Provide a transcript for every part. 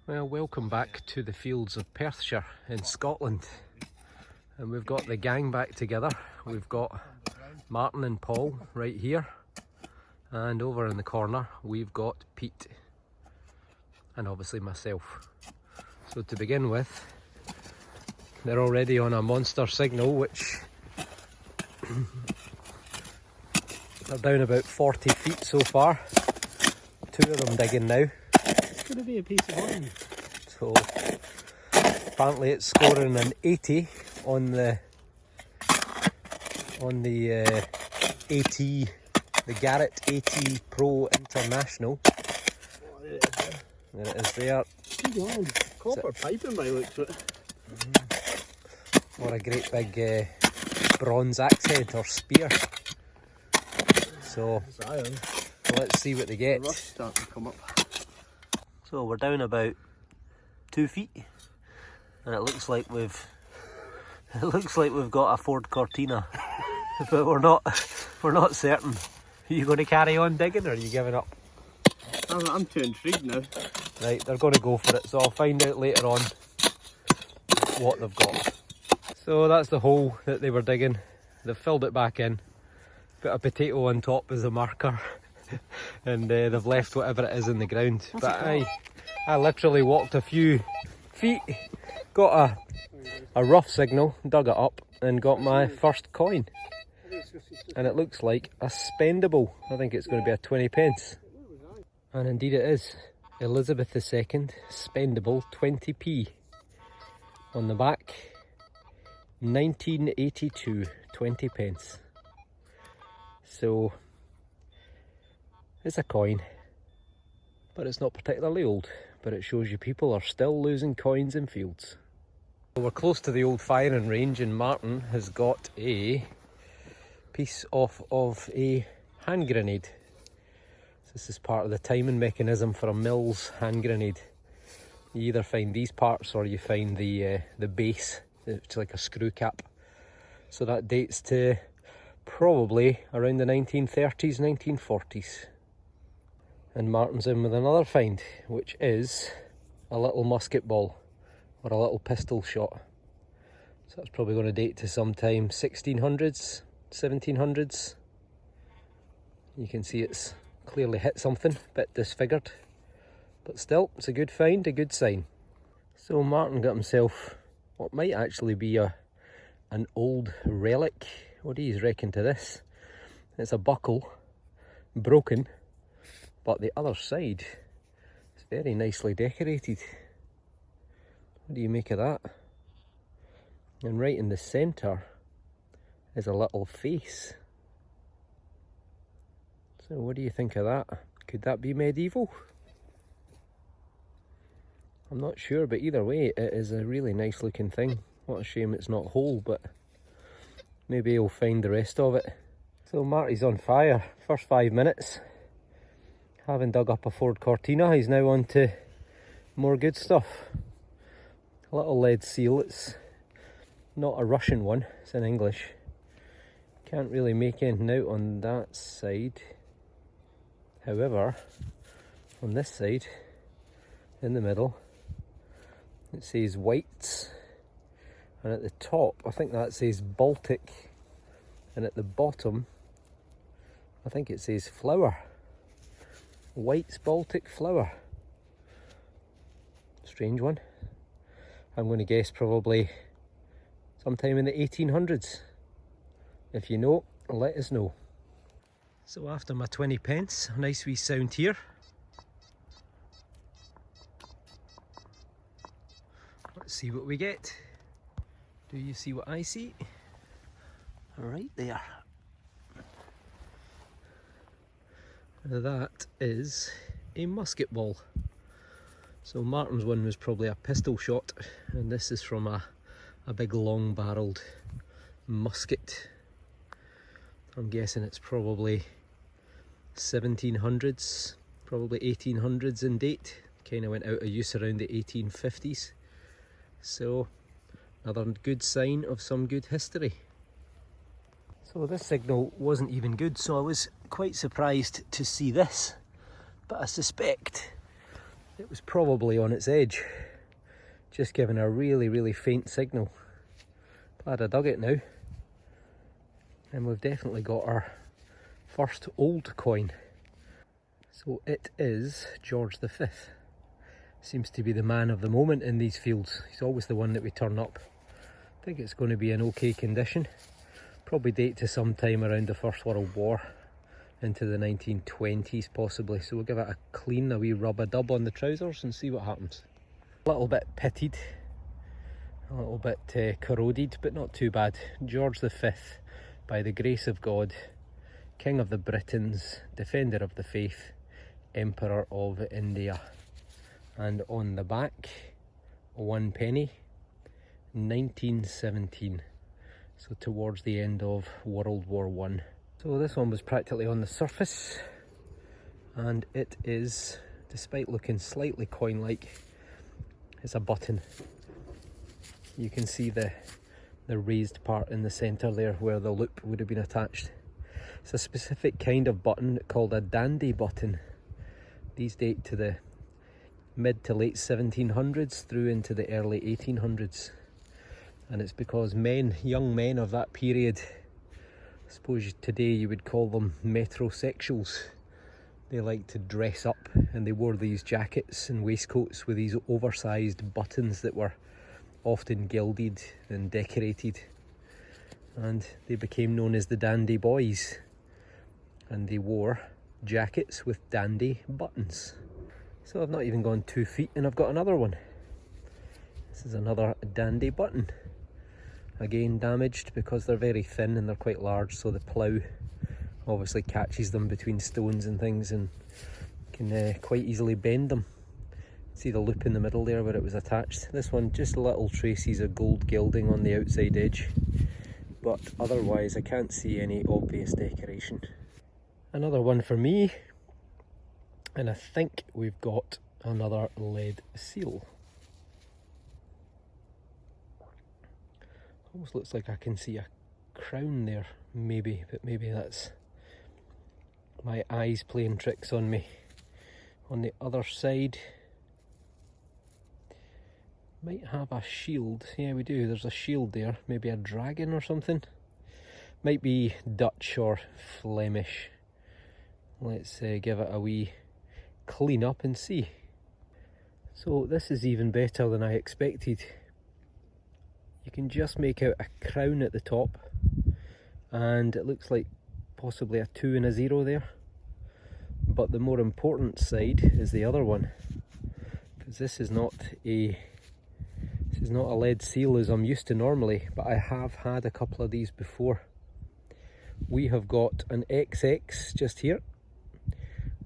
Well, welcome back to the fields of Perthshire in Scotland. And we've got the gang back together. We've got Martyn and Paul right here. And over in the corner, we've got Pete. And obviously myself. So to begin with, they're already on a monster signal, which they're down about 40 feet so far. 2 of them digging now. It's going to be a piece of iron. So apparently it's scoring an 80 on the AT, the Garrett AT Pro International. Oh, There it is there. good on. Copper piping by the looks of it. What a great big bronze axe head or spear. So It's iron. let's see what they get. The rust's starting to come up. So we're down about 2 feet, and it looks like we've got a Ford Cortina, but we're not certain. Are you going to carry on digging, or are you giving up? I'm too intrigued now. Right, they're going to go for it, so I'll find out later on what they've got. So that's the hole that they were digging. They've filled it back in, put a potato on top as a marker, and they've left whatever it is in the ground. But I literally walked a few feet, got a rough signal, dug it up, and got my first coin. And it looks like a spendable. I think it's going to be a 20 pence. And indeed it is. Elizabeth II, spendable 20p. On the back, 1982, 20 pence. So, it's a coin, but it's not particularly old, but it shows you people are still losing coins in fields. We're close to the old firing range, and Martyn has got a piece of a hand grenade. This is part of the timing mechanism for a Mills hand grenade. You either find these parts or you find the base, it's like a screw cap. So that dates to probably around the 1930s, 1940s. And Martyn's in with another find, which is a little musket ball or a little pistol shot. So that's probably going to date to sometime 1600s, 1700s. You can see it's clearly hit something, a bit disfigured, but still it's a good find, a good sign. So Martyn got himself what might actually be an old relic. What do you reckon to this? It's a buckle, broken, but the other side is very nicely decorated. What do you make of that? And right in the centre is a little face. So what do you think of that? Could that be medieval? I'm not sure, but either way it is a really nice looking thing. What a shame it's not whole, but maybe he'll find the rest of it. So Marty's on fire. First 5 minutes. Having dug up a Ford Cortina, he's now on to more good stuff. A little lead seal. It's not a Russian one, it's in English. Can't really make anything out on that side. However, on this side, in the middle, it says whites, and at the top, I think that says Baltic, and at the bottom, I think it says flower. White's Baltic flower. Strange one. I'm going to guess probably sometime in the 1800s. If you know, let us know. So after my 20 pence, a nice wee sound here. Let's see what we get. Do you see what I see? Right there. That is a musket ball. So Martyn's one was probably a pistol shot, and this is from a big long barrelled musket. I'm guessing it's probably 1700s, probably 1800s in date. Kind of went out of use around the 1850s. So another good sign of some good history. So this signal wasn't even good, so I was quite surprised to see this. But I suspect It was probably on its edge, just giving a really faint signal. Glad I dug it now. And we've definitely got our first old coin. So it is George V. Seems to be the man of the moment in these fields. He's always the one that we turn up. I think it's going to be in okay condition. Probably date to sometime around the First World War, into the 1920s possibly. So we'll give it a clean, a wee rub-a-dub on the trousers and see what happens. A little bit pitted, a little bit corroded, but not too bad. George V, by the grace of God, King of the Britons, Defender of the Faith, Emperor of India. And on the back, 1 penny, 1917. So towards the end of World War I. So this one was practically on the surface, and it is, despite looking slightly coin-like, it's a button. You can see the raised part in the centre there where the loop would have been attached. It's a specific kind of button called a dandy button. These date to the mid to late 1700s through into the early 1800s. And it's because men, young men of that period, I suppose today you would call them metrosexuals, they liked to dress up, and they wore these jackets and waistcoats with these oversized buttons that were often gilded and decorated, and they became known as the dandy boys, and they wore jackets with dandy buttons. So I've not even gone 2 feet and I've got another one. This is another dandy button. Again damaged because they're very thin and they're quite large, so the plough obviously catches them between stones and things and can quite easily bend them. See the loop in the middle there where it was attached. This one, just little traces of gold gilding on the outside edge, but otherwise I can't see any obvious decoration. Another one for me, and I think we've got another lead seal. Almost looks like I can see a crown there, maybe, but maybe that's my eyes playing tricks on me. On the other side, might have a shield. Yeah, we do. There's a shield there. Maybe a dragon or something. Might be Dutch or Flemish. Let's give it a wee clean up and see. So this is even better than I expected. You can just make out a crown at the top, and it looks like possibly a 2 and a 0 there. But the more important side is the other one, because this is not a lead seal as I'm used to normally, but I have had a couple of these before. We have got an XX just here.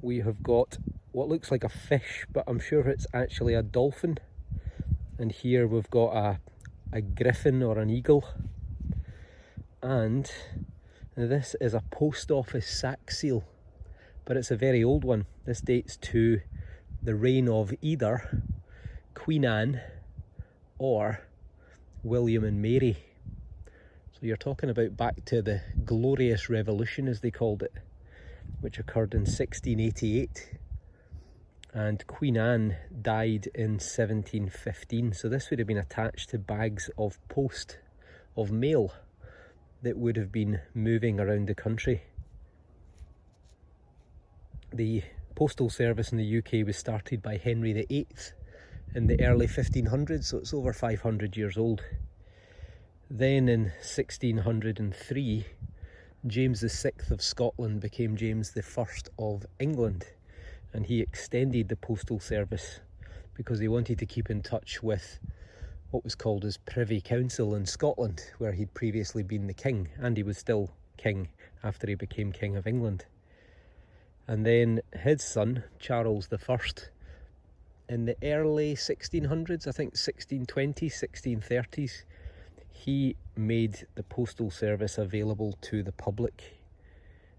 We have got what looks like a fish, but I'm sure it's actually a dolphin. And here we've got a griffin or an eagle. And this is a post office sack seal, but it's a very old one. This dates to the reign of either Queen Anne or William and Mary. So you're talking about back to the Glorious Revolution, as they called it, which occurred in 1688. And Queen Anne died in 1715, so this would have been attached to bags of post, of mail, that would have been moving around the country. The postal service in the UK was started by Henry VIII in the early 1500s, so it's over 500 years old. Then in 1603, James VI of Scotland became James I of England, and he extended the postal service because he wanted to keep in touch with what was called his Privy Council in Scotland, where he'd previously been the king, and he was still king after he became King of England. And then his son, Charles I, in the early 1600s, I think 1620s, 1630s, he made the postal service available to the public.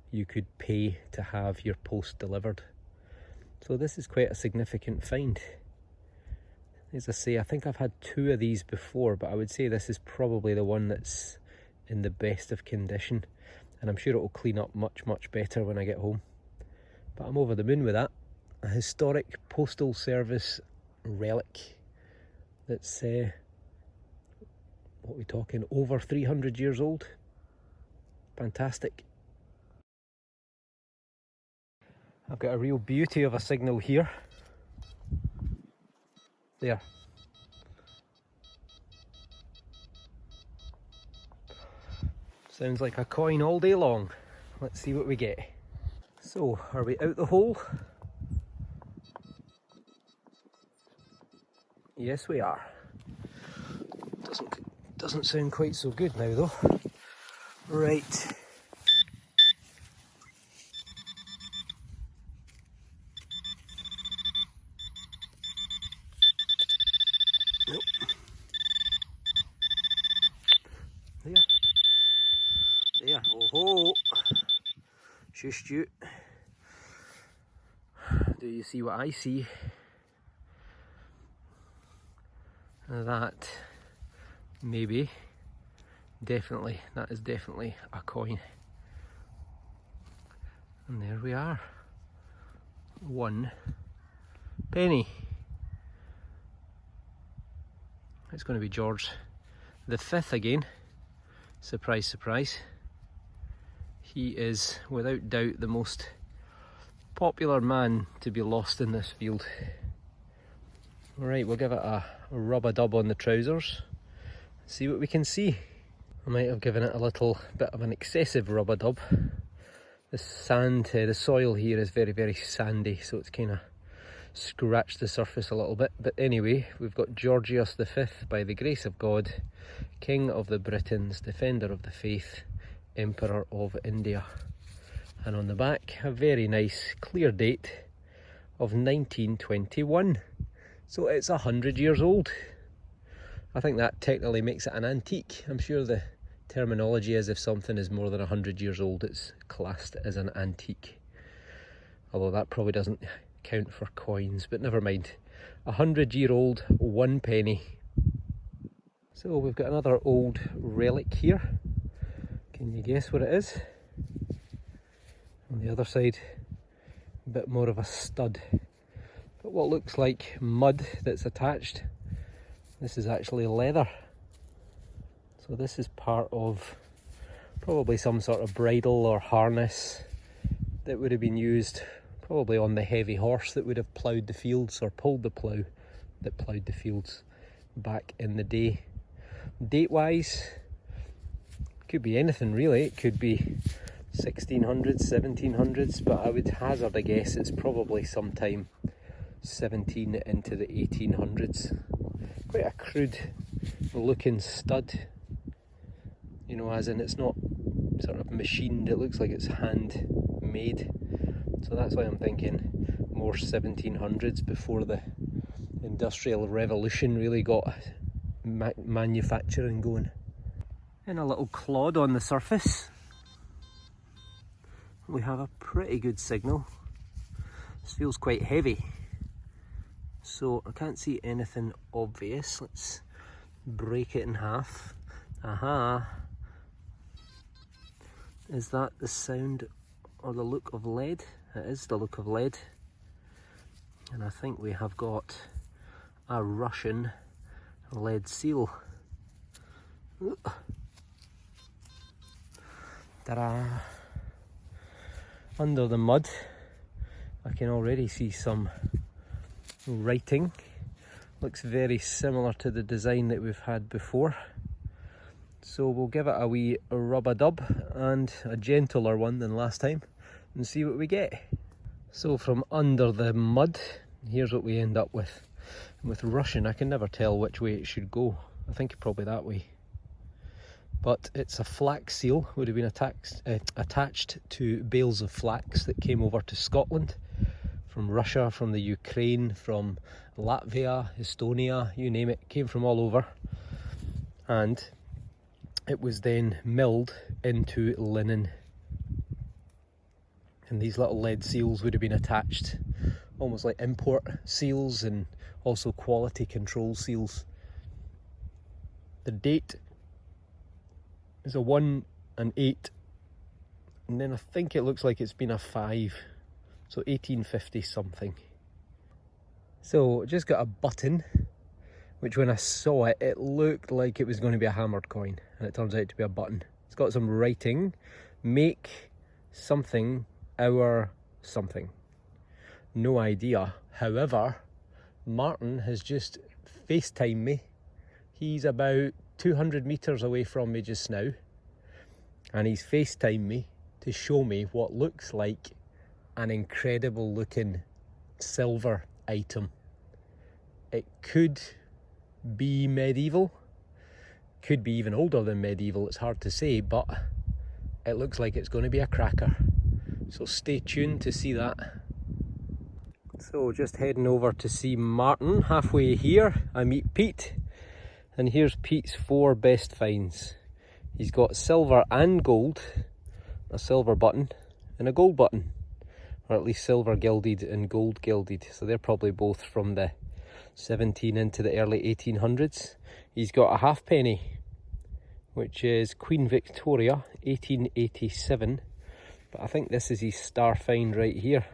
You could pay to have your post delivered. So this is quite a significant find. As I say, I think I've had 2 of these before, but I would say this is probably the one that's in the best of condition, and I'm sure it will clean up much better when I get home. But I'm over the moon with that. a historic postal service relic that's, what are we talking, over 300 years old. Fantastic. I've got a real beauty of a signal here. There. Sounds like a coin all day long. Let's see what we get. So, are we out the hole? Yes, we are. Doesn't sound quite so good now though. Right. Nope. There. Oh ho! Shush you. Do you see what I see? That maybe, definitely, that is definitely a coin. And there we are. 1 penny. It's going to be George V again. Surprise, surprise. He is without doubt the most popular man to be lost in this field. Alright, we'll give it a rub-a-dub on the trousers. See what we can see. I might have given it a little bit of an excessive rub-a-dub. The sand, the soil here is very, very sandy, so it's kind of scratched the surface a little bit. But anyway, we've got Georgius V, by the grace of God, King of the Britons, Defender of the Faith, Emperor of India. And on the back, a very nice clear date of 1921. So it's 100 years old. I think that technically makes it an antique. I'm sure the terminology is if something is more than 100 years old, it's classed as an antique. Although that probably doesn't count for coins, but never mind. 100-year-old 1 penny. So we've got another old relic here. Can you guess what it is? On the other side, a bit more of a stud. But what looks like mud that's attached, this is actually leather. So this is part of probably some sort of bridle or harness that would have been used probably on the heavy horse that would have ploughed the fields, or pulled the plough that ploughed the fields back in the day. Date wise, could be anything really. It could be 1600s, 1700s, but I would hazard a guess it's probably sometime 17 into the 1800s. Quite a crude looking stud, you know, as in it's not sort of machined, it looks like it's handmade. So that's why I'm thinking more 1700s, before the Industrial Revolution really got manufacturing going. And a little clod on the surface. We have a pretty good signal. This feels quite heavy, so I can't see anything obvious. Let's break it in half. Aha! Is that the sound or the look of lead? It is the look of lead. And I think we have got a Russian lead seal. Ta-da! Under the mud, I can already see some writing. Looks very similar to the design that we've had before. So we'll give it a wee rub-a-dub, and a gentler one than last time, and see what we get. So from under the mud, here's what we end up with. And with Russian, I can never tell which way it should go. I think probably that way. But it's a flax seal, would have been attached to bales of flax that came over to Scotland from Russia, from the Ukraine, from Latvia, Estonia, you name it, came from all over. And it was then milled into linen. And these little lead seals would have been attached, almost like import seals and also quality control seals. The date is a 1 and 8, and then I think it looks like it's been a 5, so 1850 something. So just got a button, which when I saw it, it looked like it was going to be a hammered coin, and it turns out to be a button. It's got some writing, make something our something. No idea. However, Martyn has just FaceTimed me. He's about 200 metres away from me just now, and he's FaceTimed me to show me what looks like an incredible looking silver item. It could be medieval, could be even older than medieval, it's hard to say, but it looks like it's going to be a cracker. So stay tuned to see that. So just heading over to see Martyn. Halfway here I meet Pete, and here's Pete's 4 best finds. He's got silver and gold, a silver button and a gold button, or at least silver gilded and gold gilded, so they're probably both from the 17 into the early 1800s. He's got a halfpenny, which is Queen Victoria 1887, but I think this is his star find right here.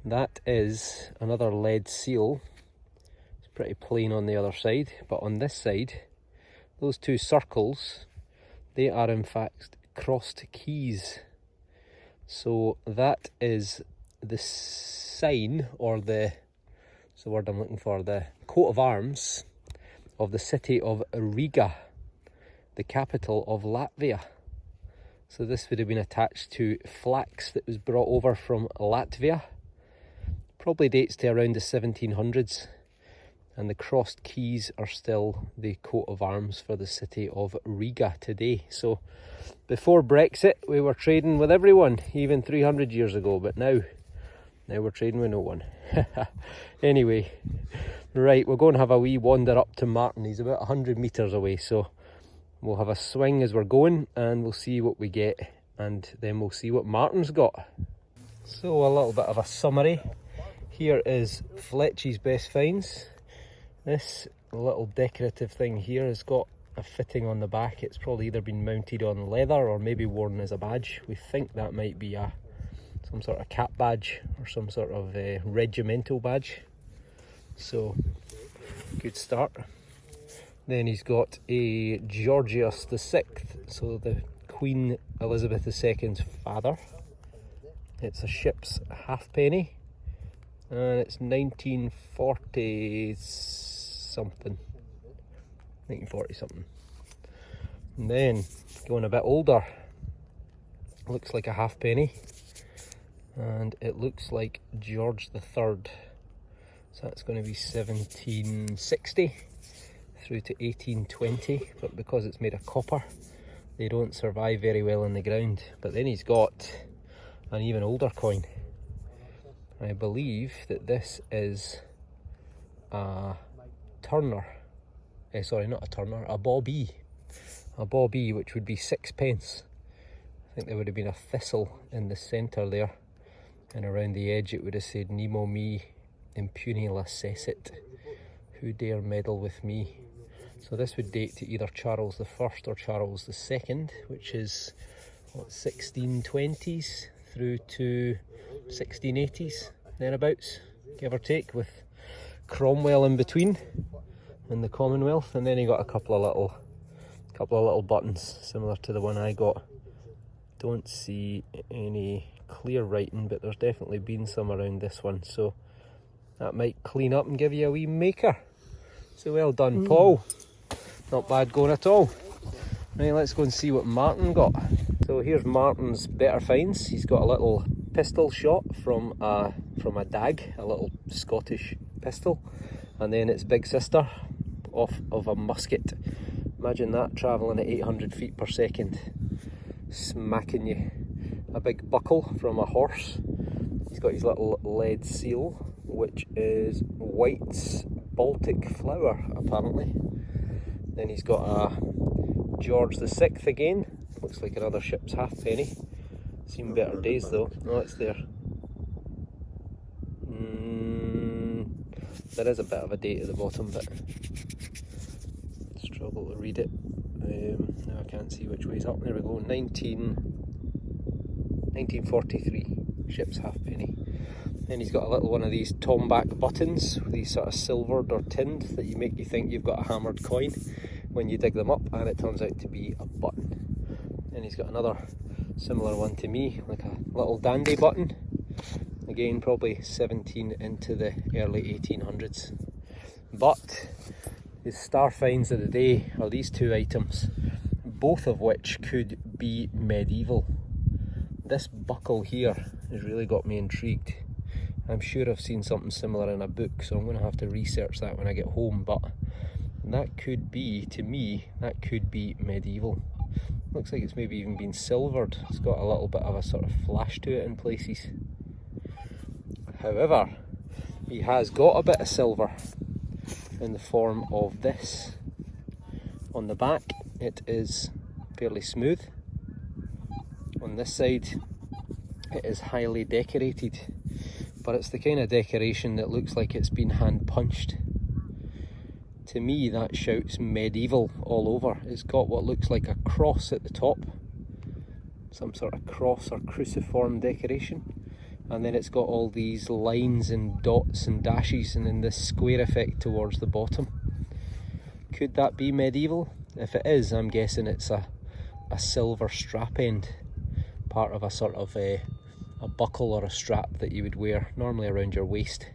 That is another lead seal. It's pretty plain on the other side, but on this side, those 2 circles, they are in fact crossed keys. So that is the sign, or what's the word I'm looking for, the coat of arms of the city of Riga, the capital of Latvia. So this would have been attached to flax that was brought over from Latvia. Probably dates to around the 1700s, and the crossed keys are still the coat of arms for the city of Riga today. So before Brexit we were trading with everyone, even 300 years ago, but now we're trading with no one. Anyway, right, we're going to have a wee wander up to Martyn. He's about 100 metres away, so we'll have a swing as we're going and we'll see what we get, and then we'll see what Martyn's got. So a little bit of a summary. Here is Fletchy's best finds. This little decorative thing here has got a fitting on the back. It's probably either been mounted on leather or maybe worn as a badge. We think that might be some sort of cap badge or some sort of regimental badge. So, good start. Then he's got a Georgius VI, so the Queen Elizabeth II's father. It's a ship's halfpenny, and it's 1940 something. 1940 something. And then, going a bit older, looks like a halfpenny, and it looks like George III. So that's going to be 1760 through to 1820, but because it's made of copper, they don't survive very well in the ground. But then he's got an even older coin. I believe that this is a Turner. Sorry, not a Turner, a Bobbie. A Bobbie, which would be 6 pence. I think there would have been a thistle in the centre there, and around the edge it would have said Nemo me impune lacessit, who dare meddle with me. So this would date to either Charles I or Charles II, which is what, 1620s through to 1680s, thereabouts, give or take, with Cromwell in between and the Commonwealth. And then he got a couple of little buttons similar to the one I got. Don't see any clear writing, but there's definitely been some around this one, so that might clean up and give you a wee maker. So well done, Paul. Not bad going at all. Right, let's go and see what Martyn got. So here's Martyn's better finds. He's got a little pistol shot from a dag, a little Scottish pistol, and then its big sister off of a musket. Imagine that travelling at 800 feet per second, smacking you. A big buckle from a horse. He's got his little lead seal, which is White's Baltic flower, apparently. Then he's got a George VI again. Looks like another ship's halfpenny. Seen better days though. Oh, it's there. There is a bit of a date at the bottom, but struggle to read it. Now I can't see which way's up. There we go. 1943 ship's halfpenny. Then he's got a little one of these tomback buttons, these sort of silvered or tinned, that you make you think you've got a hammered coin when you dig them up, and it turns out to be a button. Then he's got another similar one to me, like a little dandy button. Again, probably 17 into the early 1800s. But his star finds of the day are these two items, both of which could be medieval. This buckle here has really got me intrigued. I'm sure I've seen something similar in a book, so I'm going to have to research that when I get home, but that could be, to me, that could be medieval. Looks like it's maybe even been silvered. It's got a little bit of a sort of flash to it in places. However, he has got a bit of silver in the form of this. On the back it is fairly smooth. On this side it is highly decorated, but it's the kind of decoration that looks like it's been hand punched. To me that shouts medieval all over. It's got what looks like a cross at the top, some sort of cross or cruciform decoration, and then it's got all these lines and dots and dashes and then this square effect towards the bottom. Could that be medieval? If it is, I'm guessing it's a silver strap end, part of a sort of a buckle or a strap that you would wear normally around your waist.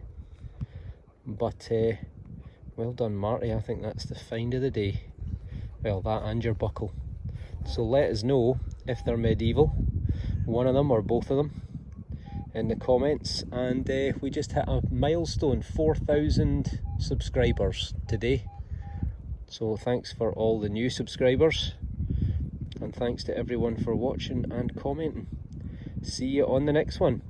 But well done, Marty. I think that's the find of the day. Well, that and your buckle. So let us know if they're medieval, one of them or both of them, in the comments. And we just hit a milestone, 4,000 subscribers today. So thanks for all the new subscribers, and thanks to everyone for watching and commenting. See you on the next one.